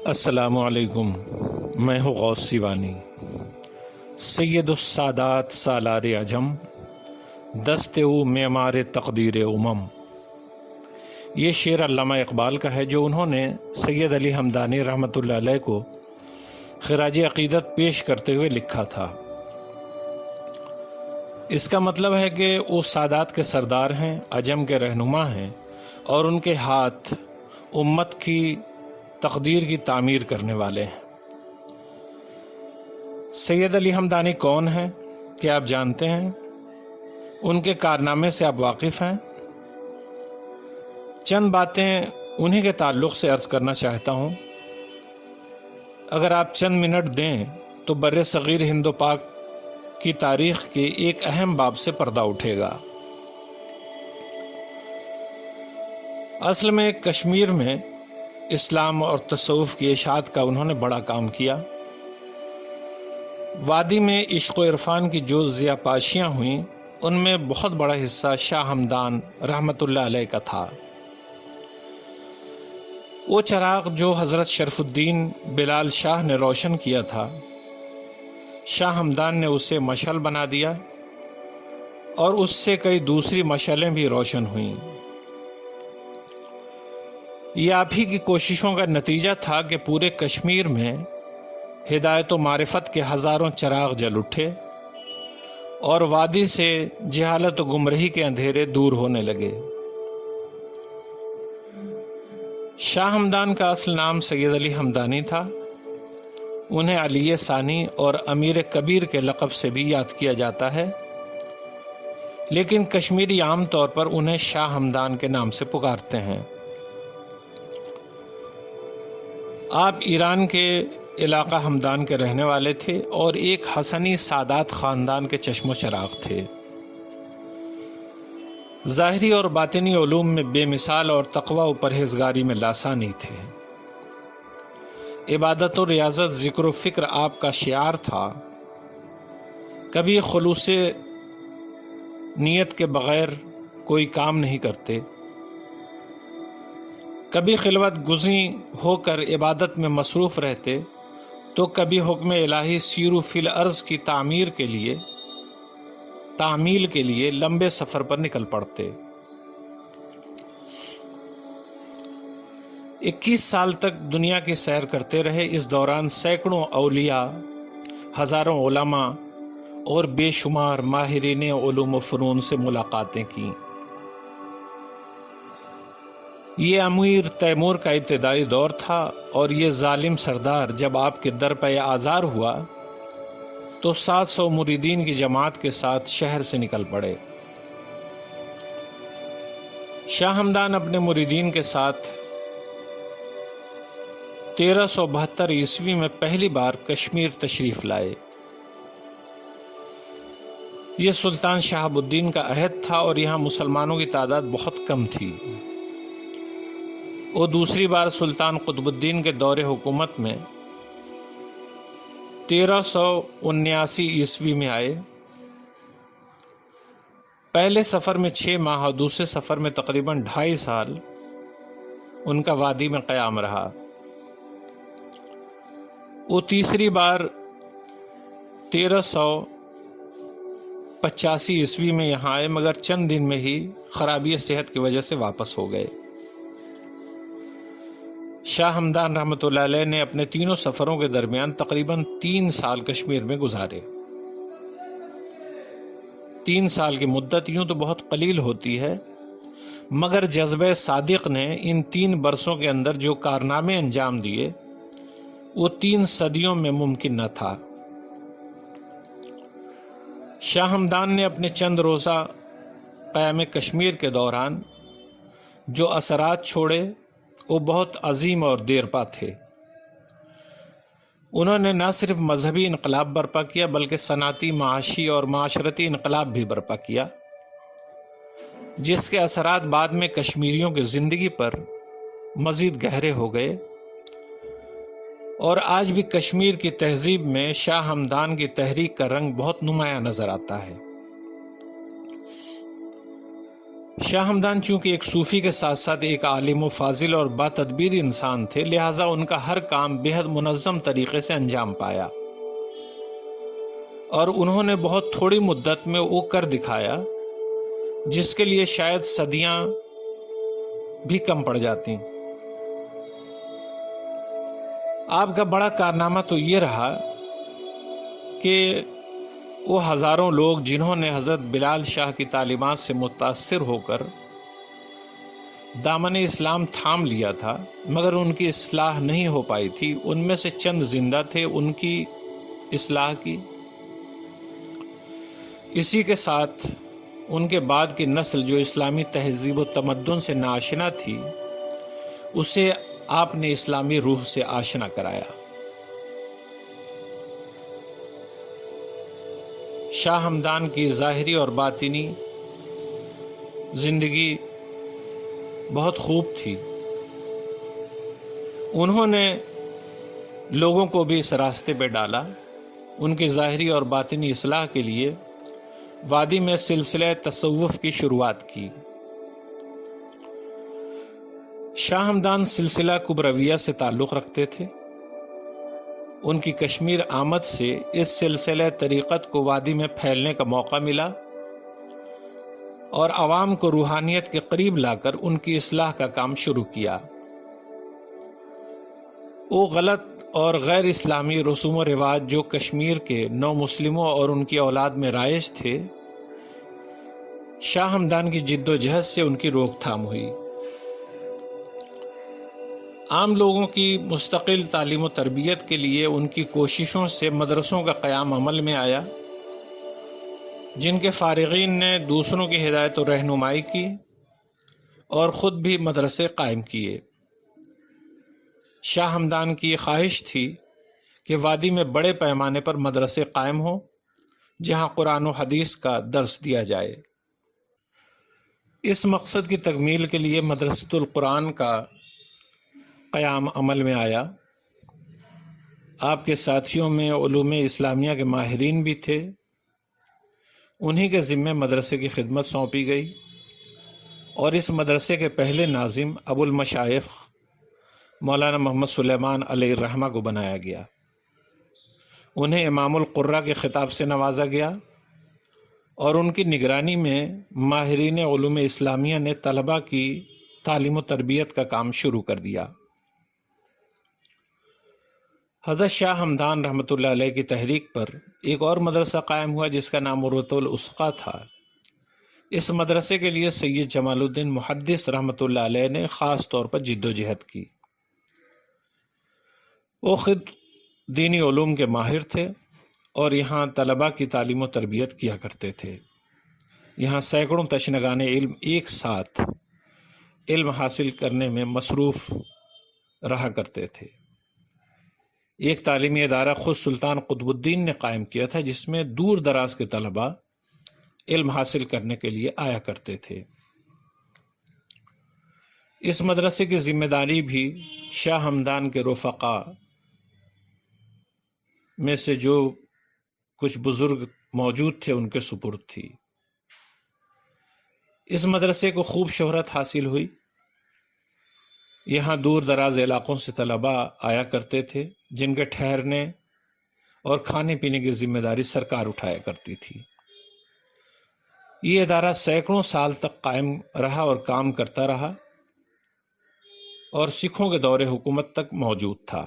السلام علیکم، میں ہوں غوث سیوانی۔ سید السادات سالار عجم، دست او معمار تقدیر امم، یہ شعر علامہ اقبال کا ہے جو انہوں نے سید علی ہمدانی رحمۃ اللہ علیہ کو خراج عقیدت پیش کرتے ہوئے لکھا تھا۔ اس کا مطلب ہے کہ وہ سادات کے سردار ہیں، عجم کے رہنما ہیں، اور ان کے ہاتھ امت کی تقدیر کی تعمیر کرنے والے ہیں۔ سید علی ہمدانی کون ہیں؟ کیا آپ جانتے ہیں؟ ان کے کارنامے سے آپ واقف ہیں؟ چند باتیں انہی کے تعلق سے عرض کرنا چاہتا ہوں۔ اگر آپ چند منٹ دیں تو بر صغیر ہند و پاک کی تاریخ کے ایک اہم باب سے پردہ اٹھے گا۔ اصل میں کشمیر میں اسلام اور تصوف کی اشاعت کا انہوں نے بڑا کام کیا۔ وادی میں عشق و عرفان کی جو ضیاءپاشیاں ہوئیں ان میں بہت بڑا حصہ شاہ ہمدان رحمۃ اللہ علیہ کا تھا۔ وہ چراغ جو حضرت شرف الدین بلال شاہ نے روشن کیا تھا، شاہ ہمدان نے اسے مشعل بنا دیا اور اس سے کئی دوسری مشعلیں بھی روشن ہوئیں۔ یہ آپ ہی کی کوششوں کا نتیجہ تھا کہ پورے کشمیر میں ہدایت و معرفت کے ہزاروں چراغ جل اٹھے اور وادی سے جہالت و گمراہی کے اندھیرے دور ہونے لگے۔ شاہ ہمدان کا اصل نام سید علی ہمدانی تھا۔ انہیں علی ثانی اور امیر کبیر کے لقب سے بھی یاد کیا جاتا ہے، لیکن کشمیری عام طور پر انہیں شاہ ہمدان کے نام سے پکارتے ہیں۔ آپ ایران کے علاقہ ہمدان کے رہنے والے تھے اور ایک حسنی سادات خاندان کے چشم و چراغ تھے۔ ظاہری اور باطنی علوم میں بے مثال اور تقوی و پرہیزگاری میں لاسانی تھے۔ عبادت و ریاضت، ذکر و فکر آپ کا شعار تھا۔ کبھی خلوص نیت کے بغیر کوئی کام نہیں کرتے، کبھی خلوت گزیں ہو کر عبادت میں مصروف رہتے تو کبھی حکم الہی سیر فی الارض کی تعمیل کے لیے لمبے سفر پر نکل پڑتے۔ 21 سال تک دنیا کی سیر کرتے رہے۔ اس دوران سینکڑوں اولیاء، ہزاروں علماء اور بے شمار ماہرین علوم و فنون سے ملاقاتیں کیں۔ یہ امیر تیمور کا ابتدائی دور تھا اور یہ ظالم سردار جب آپ کے در پہ آزار ہوا تو 700 مریدین کی جماعت کے ساتھ شہر سے نکل پڑے۔ شاہ ہمدان اپنے مریدین کے ساتھ 1372 عیسوی میں پہلی بار کشمیر تشریف لائے۔ یہ سلطان شہاب الدین کا عہد تھا اور یہاں مسلمانوں کی تعداد بہت کم تھی۔ وہ دوسری بار سلطان قطب الدین کے دور حکومت میں 1379 عیسوی میں آئے۔ پہلے سفر میں 6 ماہ اور دوسرے سفر میں تقریباً 2.5 سال ان کا وادی میں قیام رہا۔ وہ تیسری بار 1385 عیسوی میں یہاں آئے، مگر چند دن میں ہی خرابی صحت کی وجہ سے واپس ہو گئے۔ شاہ ہمدان رحمۃ اللہ علیہ نے اپنے تینوں سفروں کے درمیان تقریباً 3 سال کشمیر میں گزارے۔ 3 سال کی مدت یوں تو بہت قلیل ہوتی ہے، مگر جذبہ صادق نے ان 3 برسوں کے اندر جو کارنامے انجام دیے وہ 3 صدیوں میں ممکن نہ تھا۔ شاہ ہمدان نے اپنے چند روزہ قیام کشمیر کے دوران جو اثرات چھوڑے وہ بہت عظیم اور دیرپا تھے۔ انہوں نے نہ صرف مذہبی انقلاب برپا کیا بلکہ صنعتی، معاشی اور معاشرتی انقلاب بھی برپا کیا، جس کے اثرات بعد میں کشمیریوں کی زندگی پر مزید گہرے ہو گئے، اور آج بھی کشمیر کی تہذیب میں شاہ ہمدان کی تحریک کا رنگ بہت نمایاں نظر آتا ہے۔ شاہ ہمدان چونکہ ایک صوفی کے ساتھ ساتھ ایک عالم و فاضل اور با تدبیر انسان تھے، لہٰذا ان کا ہر کام بہت منظم طریقے سے انجام پایا، اور انہوں نے بہت تھوڑی مدت میں وہ کر دکھایا جس کے لیے شاید صدیاں بھی کم پڑ جاتی۔ آپ کا بڑا کارنامہ تو یہ رہا کہ وہ ہزاروں لوگ جنہوں نے حضرت بلال شاہ کی تعلیمات سے متاثر ہو کر دامن اسلام تھام لیا تھا، مگر ان کی اصلاح نہیں ہو پائی تھی، ان میں سے چند زندہ تھے ان کی اصلاح کی۔ اسی کے ساتھ ان کے بعد کی نسل جو اسلامی تہذیب و تمدن سے ناآشنا تھی، اسے آپ نے اسلامی روح سے آشنا کرایا۔ شاہ ہمدان کی ظاہری اور باطنی زندگی بہت خوب تھی۔ انہوں نے لوگوں کو بھی اس راستے پہ ڈالا۔ ان کی ظاہری اور باطنی اصلاح کے لیے وادی میں سلسلہ تصوف کی شروعات کی۔ شاہ ہمدان سلسلہ کبرویہ سے تعلق رکھتے تھے۔ ان کی کشمیر آمد سے اس سلسلہ طریقت کو وادی میں پھیلنے کا موقع ملا اور عوام کو روحانیت کے قریب لا کر ان کی اصلاح کا کام شروع کیا۔ وہ غلط اور غیر اسلامی رسوم و رواج جو کشمیر کے نو مسلموں اور ان کی اولاد میں رائج تھے، شاہ ہمدان کی جد و جہد سے ان کی روک تھام ہوئی۔ عام لوگوں کی مستقل تعلیم و تربیت کے لیے ان کی کوششوں سے مدرسوں کا قیام عمل میں آیا، جن کے فارغین نے دوسروں کی ہدایت و رہنمائی کی اور خود بھی مدرسے قائم کیے۔ شاہ ہمدان کی یہ خواہش تھی کہ وادی میں بڑے پیمانے پر مدرسے قائم ہوں جہاں قرآن و حدیث کا درس دیا جائے۔ اس مقصد کی تکمیل کے لیے مدرسۃ القرآن کا قیام عمل میں آیا۔ آپ کے ساتھیوں میں علوم اسلامیہ کے ماہرین بھی تھے، انہی کے ذمہ مدرسے کی خدمت سونپی گئی اور اس مدرسے کے پہلے ناظم ابو المشائخ مولانا محمد سلیمان علیہ الرحمہ کو بنایا گیا۔ انہیں امام القرہ کے خطاب سے نوازا گیا اور ان کی نگرانی میں ماہرین علوم اسلامیہ نے طلباء کی تعلیم و تربیت کا کام شروع کر دیا۔ حضرت شاہ ہمدان رحمۃ اللہ علیہ کی تحریک پر ایک اور مدرسہ قائم ہوا جس کا نام عروۃ الوثقیٰ تھا۔ اس مدرسے کے لیے سید جمال الدین محدث رحمۃ اللہ علیہ نے خاص طور پر جد و جہد کی۔ وہ خود دینی علوم کے ماہر تھے اور یہاں طلباء کی تعلیم و تربیت کیا کرتے تھے۔ یہاں سینکڑوں تشنگان علم ایک ساتھ علم حاصل کرنے میں مصروف رہا کرتے تھے۔ ایک تعلیمی ادارہ خود سلطان قطب الدین نے قائم کیا تھا جس میں دور دراز کے طلباء علم حاصل کرنے کے لیے آیا کرتے تھے۔ اس مدرسے کی ذمہ داری بھی شاہ ہمدان کے رفقا میں سے جو کچھ بزرگ موجود تھے ان کے سپرد تھی۔ اس مدرسے کو خوب شہرت حاصل ہوئی۔ یہاں دور دراز علاقوں سے طلباء آیا کرتے تھے جن کے ٹھہرنے اور کھانے پینے کی ذمہ داری سرکار اٹھایا کرتی تھی۔ یہ ادارہ سینکڑوں سال تک قائم رہا اور کام کرتا رہا اور سکھوں کے دور حکومت تک موجود تھا۔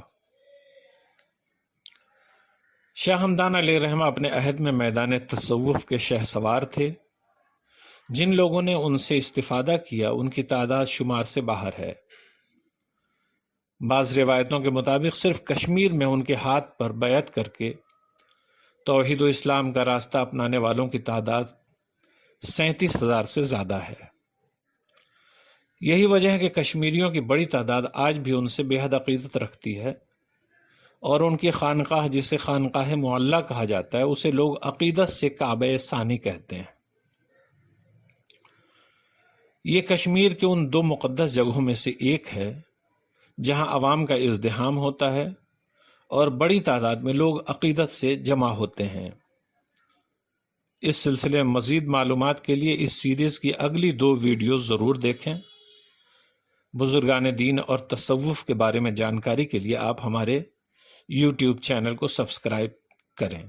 شاہ ہمدان علیہ الرحمہ اپنے عہد میں میدان تصوف کے شہسوار تھے۔ جن لوگوں نے ان سے استفادہ کیا ان کی تعداد شمار سے باہر ہے۔ بعض روایتوں کے مطابق صرف کشمیر میں ان کے ہاتھ پر بیعت کر کے توحید و اسلام کا راستہ اپنانے والوں کی تعداد 37,000 سے زیادہ ہے۔ یہی وجہ ہے کہ کشمیریوں کی بڑی تعداد آج بھی ان سے بے حد عقیدت رکھتی ہے اور ان کی خانقاہ جسے خانقاہ معلیٰ کہا جاتا ہے اسے لوگ عقیدت سے کعبہ ثانی کہتے ہیں۔ یہ کشمیر کے ان دو مقدس جگہوں میں سے ایک ہے جہاں عوام کا ازدحام ہوتا ہے اور بڑی تعداد میں لوگ عقیدت سے جمع ہوتے ہیں۔ اس سلسلے میں مزید معلومات کے لیے اس سیریز کی اگلی 2 ویڈیوز ضرور دیکھیں۔ بزرگان دین اور تصوف کے بارے میں جانکاری کے لیے آپ ہمارے YouTube چینل کو سبسکرائب کریں۔